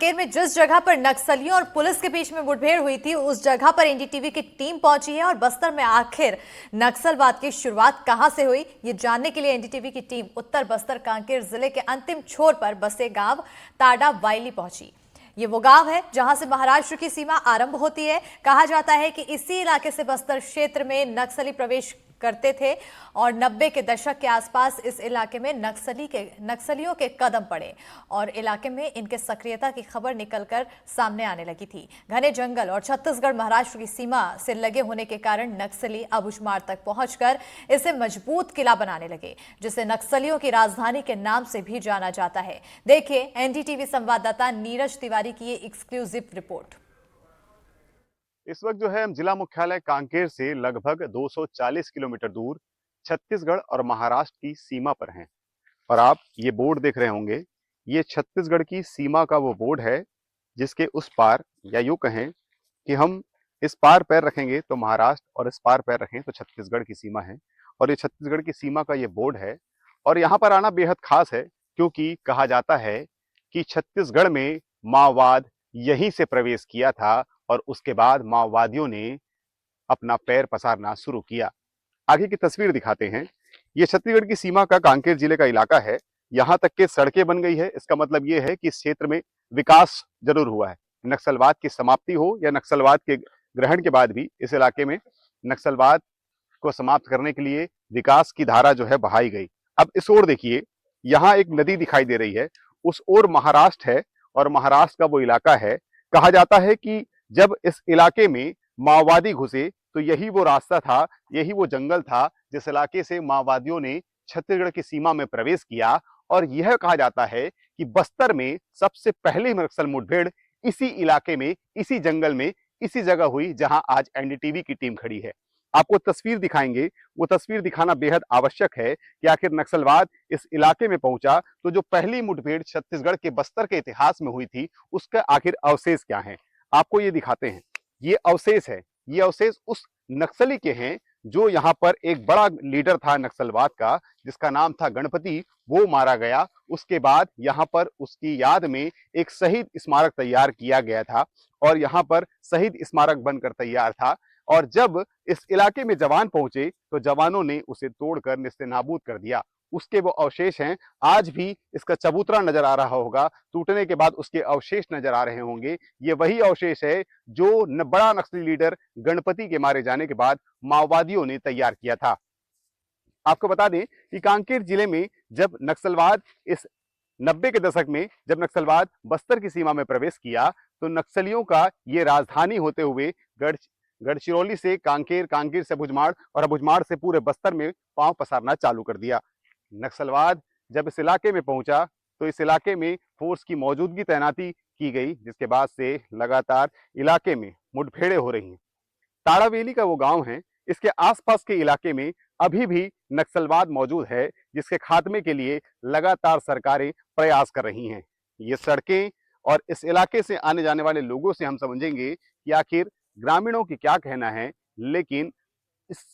कांकेर में जिस जगह पर नक्सलियों और पुलिस के बीच में मुठभेड़ हुई थी, उस जगह पर एनडीटीवी की टीम पहुंची है। और बस्तर में आखिर नक्सलवाद की शुरुआत कहां से हुई, ये जानने के लिए एनडीटीवी की टीम उत्तर बस्तर कांकेर जिले के अंतिम छोर पर बसे गांव ताड़ा वाइली पहुंची। ये वो गांव है जहां से महाराष्ट्र की सीमा आरंभ होती है। कहा जाता है कि इसी इलाके से बस्तर क्षेत्र में नक्सली प्रवेश करते थे और 90 के दशक के आसपास इस इलाके में नक्सलियों के कदम पड़े और इलाके में इनके सक्रियता की खबर निकलकर सामने आने लगी थी। घने जंगल और छत्तीसगढ़ महाराष्ट्र की सीमा से लगे होने के कारण नक्सली अबुझमाड़ तक पहुंचकर इसे मजबूत किला बनाने लगे, जिसे नक्सलियों की राजधानी के नाम से भी जाना जाता है। देखिए एनडीटीवी संवाददाता नीरज तिवारी की ये एक्सक्लूसिव रिपोर्ट। इस वक्त जो है हम जिला मुख्यालय कांकेर से लगभग 240 किलोमीटर दूर छत्तीसगढ़ और महाराष्ट्र की सीमा पर हैं। और आप ये बोर्ड देख रहे होंगे, ये छत्तीसगढ़ की सीमा का वो बोर्ड है जिसके उस पार, या यूं कहें कि हम इस पार पैर रखेंगे तो महाराष्ट्र और इस पार पैर रखें तो छत्तीसगढ़ की सीमा है। और ये छत्तीसगढ़ की सीमा का ये बोर्ड है। और यहाँ पर आना बेहद खास है क्योंकि कहा जाता है कि छत्तीसगढ़ में माओवाद यहीं से प्रवेश किया था और उसके बाद माओवादियों ने अपना पैर पसारना शुरू किया। आगे की तस्वीर दिखाते हैं। ये छत्तीसगढ़ की सीमा का कांकेर जिले का इलाका है। यहाँ तक के सड़कें बन गई है। इसका मतलब ये है कि इस क्षेत्र में विकास जरूर हुआ है। नक्सलवाद की समाप्ति हो या नक्सलवाद के ग्रहण के बाद भी इस इलाके में नक्सलवाद को समाप्त करने के लिए विकास की धारा जो है बहाई गई। अब इस ओर देखिए, यहाँ एक नदी दिखाई दे रही है, उस ओर महाराष्ट्र है और महाराष्ट्र का वो इलाका है। कहा जाता है कि जब इस इलाके में माओवादी घुसे तो यही वो रास्ता था, यही वो जंगल था जिस इलाके से माओवादियों ने छत्तीसगढ़ की सीमा में प्रवेश किया। और यह कहा जाता है कि बस्तर में सबसे पहली नक्सल मुठभेड़ इसी इलाके में, इसी जंगल में, इसी जगह हुई जहां आज एनडीटीवी की टीम खड़ी है। आपको तस्वीर दिखाएंगे, वो तस्वीर दिखाना बेहद आवश्यक है कि आखिर नक्सलवाद इस इलाके में पहुंचा तो जो पहली मुठभेड़ छत्तीसगढ़ के बस्तर के इतिहास में हुई थी उसका आखिर अवशेष क्या है, आपको ये दिखाते हैं। ये अवशेष है, ये अवशेष उस नक्सली के हैं जो यहाँ पर एक बड़ा लीडर था नक्सलवाद का, जिसका नाम था गणपति। वो मारा गया। उसके बाद यहाँ पर उसकी याद में एक शहीद स्मारक तैयार किया गया था और यहाँ पर शहीद स्मारक बनकर तैयार था। और जब इस इलाके में जवान पहुंचे तो जवानों ने उसे तोड़कर निस्तेनाबूद कर दिया। उसके वो अवशेष हैं। आज भी इसका चबूतरा नजर आ रहा होगा, टूटने के बाद उसके अवशेष नजर आ रहे होंगे। ये वही अवशेष है जो बड़ा नक्सली लीडर गणपति के मारे जाने के बाद माओवादियों ने तैयार किया था। आपको बता दें कि कांकेर जिले में जब नक्सलवाद इस 90 के दशक में जब नक्सलवाद बस्तर की सीमा में प्रवेश किया तो नक्सलियों का ये राजधानी होते हुए गढ़चिरौली से कांकेर, कांकेर से अबुझमाड़ और अबुझमाड़ से पूरे बस्तर में पांव पसारना चालू कर दिया। नक्सलवाद जब इस इलाके में पहुंचा तो इस इलाके में फोर्स की मौजूदगी तैनाती की गई, जिसके बाद से लगातार इलाके में मुठभेड़ें हो रही हैं। ताड़ावेली का वो गांव है, इसके आसपास के इलाके में अभी भी नक्सलवाद मौजूद है, जिसके खात्मे के लिए लगातार सरकारें प्रयास कर रही हैं। ये सड़कें और इस इलाके से आने जाने वाले लोगों से हम समझेंगे कि आखिर ग्रामीणों की क्या कहना है। लेकिन इस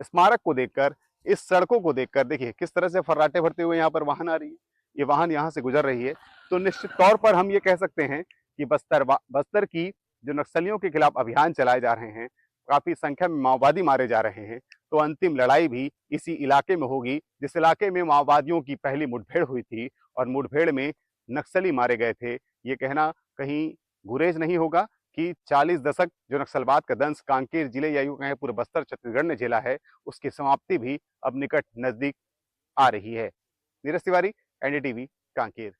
स्मारक को देखकर, इस सड़कों को देखकर देखिए किस तरह से फर्राटे भरते हुए यहाँ पर वाहन आ रही है। ये वाहन यहाँ से गुजर रही है। तो निश्चित तौर पर हम ये कह सकते हैं कि बस्तर की जो नक्सलियों के खिलाफ अभियान चलाए जा रहे हैं, काफी संख्या में माओवादी मारे जा रहे हैं, तो अंतिम लड़ाई भी इसी इलाके में होगी जिस इलाके में माओवादियों की पहली मुठभेड़ हुई थी और मुठभेड़ में नक्सली मारे गए थे। ये कहना कहीं गुरेज नहीं होगा कि 40 दशक जो नक्सलवाद का दंश कांकेर जिले या यूं कहें पूरे बस्तर छत्तीसगढ़ ने झेला है, उसकी समाप्ति भी अब निकट नजदीक आ रही है। नीरज तिवारी, एनडीटीवी, कांकेर।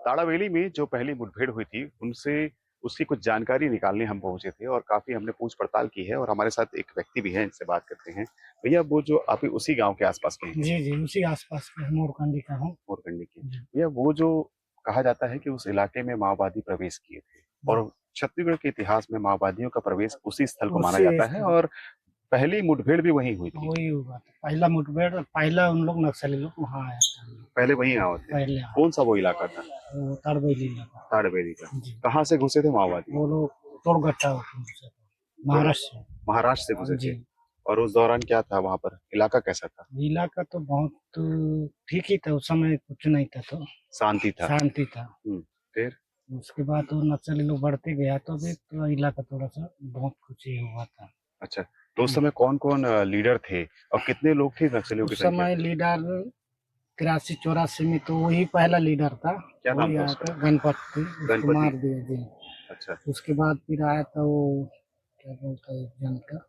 ताड़ावेली में जो पहली मुठभेड़ हुई थी उनसे उसकी कुछ जानकारी निकालने हम पहुंचे थे और काफी हमने पूछ पड़ताल की है और हमारे साथ एक व्यक्ति भी है, इनसे बात करते हैं। भैया, वो जो आप उसी गांव के आसपास के हैं? जी जी, उसी आसपास में मोरकंडी का हूँ। मोरकंडी के भैया, वो जो कहा जाता है कि उस इलाके में माओवादी प्रवेश किए थे और छत्तीसगढ़ के इतिहास में माओवादियों का प्रवेश उसी स्थल को माना जाता है और पहली मुठभेड़ भी वहीं हुई थी। वही हुआ था पहला मुठभेड़, पहला उन लोग नक्सली लोग वहाँ आया था। पहले वहीं आओ थे। पहले कौन सा वो इलाका था? वो ताड़बेली इलाका। ताड़बेली का। कहाँ से घुसे थे माओवादी? वो लोग तोड़गट्टा महाराष्ट्र से। महाराष्ट्र से घुसे थे। और उस दौरान क्या था वहां पर, इलाका कैसा था? इलाका तो बहुत ठीक ही था, उस समय कुछ नहीं था, तो शांति था। शांति था। फिर उसके बाद तो नक्सली लोग बढ़ते गया तो अभी तो इलाका थोड़ा सा बहुत कुछ ये हुआ था। अच्छा, तो उस समय कौन कौन लीडर थे और कितने लोग थे नक्सलियों की उस संख्या? समय लीडर 83-84 में तो वही पहला लीडर था। क्या नाम वही था आया उसका? था गणपति, उसको गणपति। मार दिया जी। अच्छा, उसके बाद फिर आया था वो क्या बोलता है एक जन का,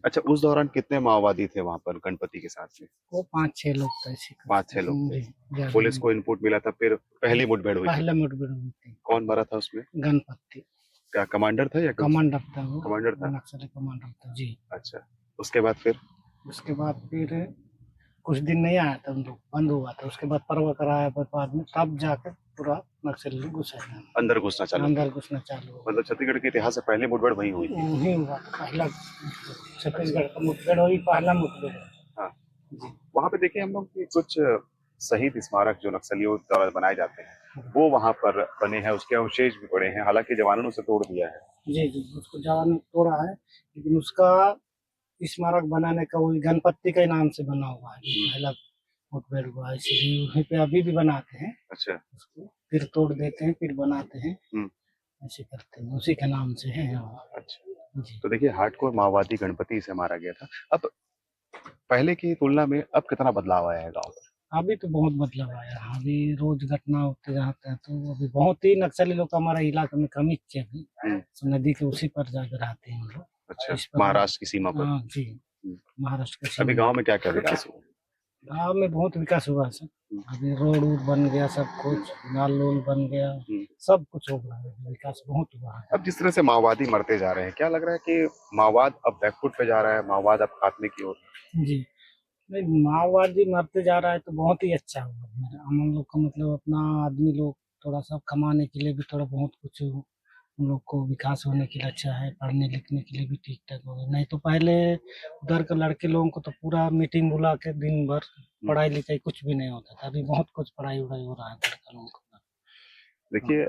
अच्छा, उस दौरान कितने माओवादी थे वहां पर गणपति के साथ में? वो 5-6 लोग था इसी का। 5-6 लोग थे। जी, ज्यादा पुलिस नहीं। को इनपुट मिला था, फिर पहली मुठभेड़ हुई थी। पहले मुठभेड़ हुई थी। कौन मरा था उसमें? गणपति क्या कमांडर था या कमांडर था वो। कमांडर था? नक्सली कमांडर था जी। अच्छा, उसके बाद फिर? उसके बाद फिर कुछ दिन नहीं आया था, उन लोग बंद हुआ था। उसके बाद परवा कराया बाद में, तब जाकर पूरा नक्सली लोग घुसा था, अंदर घुसना चालू अंदर किया। घुसना चालू हो मतलब छत्तीसगढ़ के इतिहास से पहले मुठभेड़ वहीं हुई थी। वही हुआ था पहला छत्तीसगढ़ का मुठभेड़, वही पहला मुठभेड़। हाँ, जी वहां पे देखिए हम लोग कि कुछ शहीद स्मारक जो नक्सलियों द्वारा बनाए जाते हैं वो वहां पर बने हैं, उसके अवशेष भी पड़े हैं, हालांकि जवानों ने उसे तोड़ दिया है। जी जी, उसको जवान ने तोड़ा है, लेकिन उसका स्मारक बनाने का वही गणपति के नाम से बना हुआ है। पहला मुठभेड़ हुआ है, इसलिए वहीं पे अभी भी बनाते हैं अच्छा। उसको, फिर तोड़ देते हैं फिर बनाते हैं, हम्म। ऐसे करते हैं, उसी के नाम से है यहाँ। अच्छा, जी। तो देखिए हार्डकोर माओवादी गणपति से मारा गया था। अब पहले की तुलना में अब कितना बदलाव आया है गाँव में? अभी तो बहुत बदलाव आया है, अभी रोज घटना होते जाते हैं, तो अभी बहुत ही नक्सली लोग हमारा इलाके में कमी थे अभी। तो नदी के उसी पर जाकर रहते हैं हम लोग। अच्छा, इस पर महाराष्ट्र की सीमा पर। हाँ जी, महाराष्ट्र के अभी सीमा। गांव में क्या क्या विकास हुआ? गाँव में बहुत विकास हुआ है सर। अभी रोड वूड बन गया, सब कुछ नाल उल बन गया, सब कुछ हो गया है, विकास बहुत हुआ है। अब जिस तरह से माओवादी मरते जा रहे हैं, क्या लग रहा है कि माओवाद अब बैकफुट पे जा रहा है, माओवाद अब खात्मे की ओर? जी, नहीं माओवादी मरते जा रहा है तो बहुत ही अच्छा हुआ। हम लोग का मतलब अपना आदमी लोग थोड़ा सा कमाने के लिए भी थोड़ा बहुत कुछ उन लोग को विकास होने के लिए अच्छा है, पढ़ने लिखने के लिए भी ठीक ठाक हो गया। नहीं तो पहले उधर के लड़के लोगों को तो पूरा मीटिंग बुला के दिन भर पढ़ाई लिखाई कुछ भी नहीं होता था। अभी बहुत कुछ पढ़ाई वढ़ाई हो रहा है लड़का लोगों को। देखिए,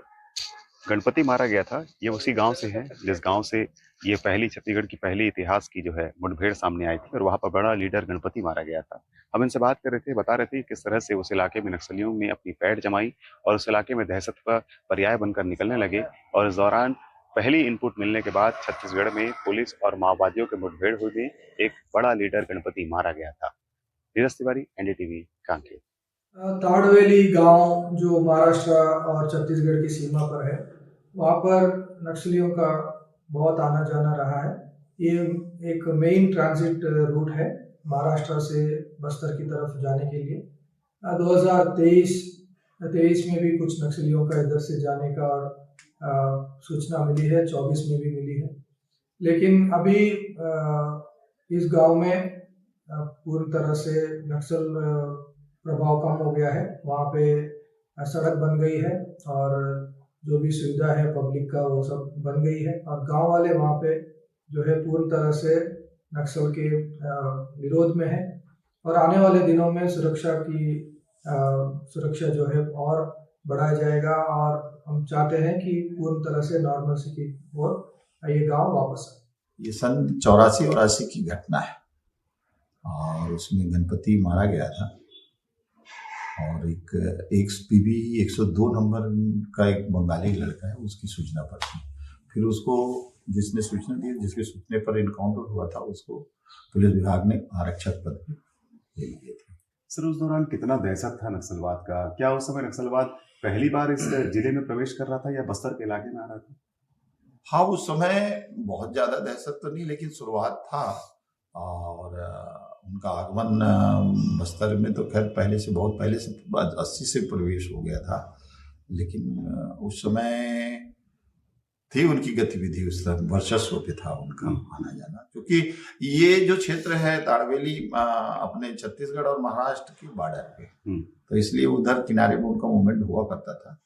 गणपति मारा गया था, ये उसी गांव से है जिस गांव से ये पहली छत्तीसगढ़ की पहली इतिहास की जो है मुठभेड़ सामने आई थी और वहां पर बड़ा लीडर गणपति मारा गया था। हम इनसे बात कर रहे थे, बता रहे थे किस तरह से उस इलाके में नक्सलियों ने अपनी पैठ जमाई और उस इलाके में दहशत का पर्याय बनकर निकलने लगे और इस दौरान पहली इनपुट मिलने के बाद छत्तीसगढ़ में पुलिस और माओवादियों की मुठभेड़ हुई थी, एक बड़ा लीडर गणपति मारा गया था। नीरज तिवारी, एनडीटीवी, कांकेर। ताड़वेली गांव जो महाराष्ट्र और छत्तीसगढ़ की सीमा पर है, वहाँ पर नक्सलियों का बहुत आना जाना रहा है। ये एक मेन ट्रांजिट रूट है महाराष्ट्र से बस्तर की तरफ जाने के लिए। 2023 में भी कुछ नक्सलियों का इधर से जाने का सूचना मिली है, 24 में भी मिली है। लेकिन अभी इस गांव में पूरी तरह से नक्सल प्रभाव कम हो गया है। वहाँ पे सड़क बन गई है और जो भी सुविधा है पब्लिक का वो सब बन गई है और गांव वाले वहाँ पे जो है पूरी तरह से नक्सल के विरोध में है और आने वाले दिनों में सुरक्षा जो है और बढ़ाया जाएगा और हम चाहते हैं कि पूरी तरह से नॉर्मल की ओर ये गांव वापस आए। ये सन 84-84 की घटना है और उसमें गणपति मारा गया था और एक पीबी 102 नंबर का एक बंगाली लड़का है, उसकी सूचना पर थी। फिर उसको जिसने सूचना दी, जिसके सूचने पर इनकाउंटर हुआ था, उसको पुलिस विभाग ने आरक्षक पद पे ले लिए थे। सर, उस दौरान कितना दहशत था नक्सलवाद का? क्या उस समय नक्सलवाद पहली बार इस जिले में प्रवेश कर रहा था या बस्तर के इलाके में आ रहा था? हाँ, उस समय बहुत ज्यादा दहशत तो नहीं, लेकिन शुरुआत था और उनका आगमन बस्तर में तो खैर बहुत पहले से 80 से प्रवेश हो गया था, लेकिन उस समय थी उनकी गतिविधि, उस तरह वर्चस्व पे था उनका आना जाना, क्योंकि ये जो क्षेत्र है ताड़वेली अपने छत्तीसगढ़ और महाराष्ट्र के बॉर्डर पे, तो इसलिए उधर किनारे में उनका मूवमेंट हुआ करता था।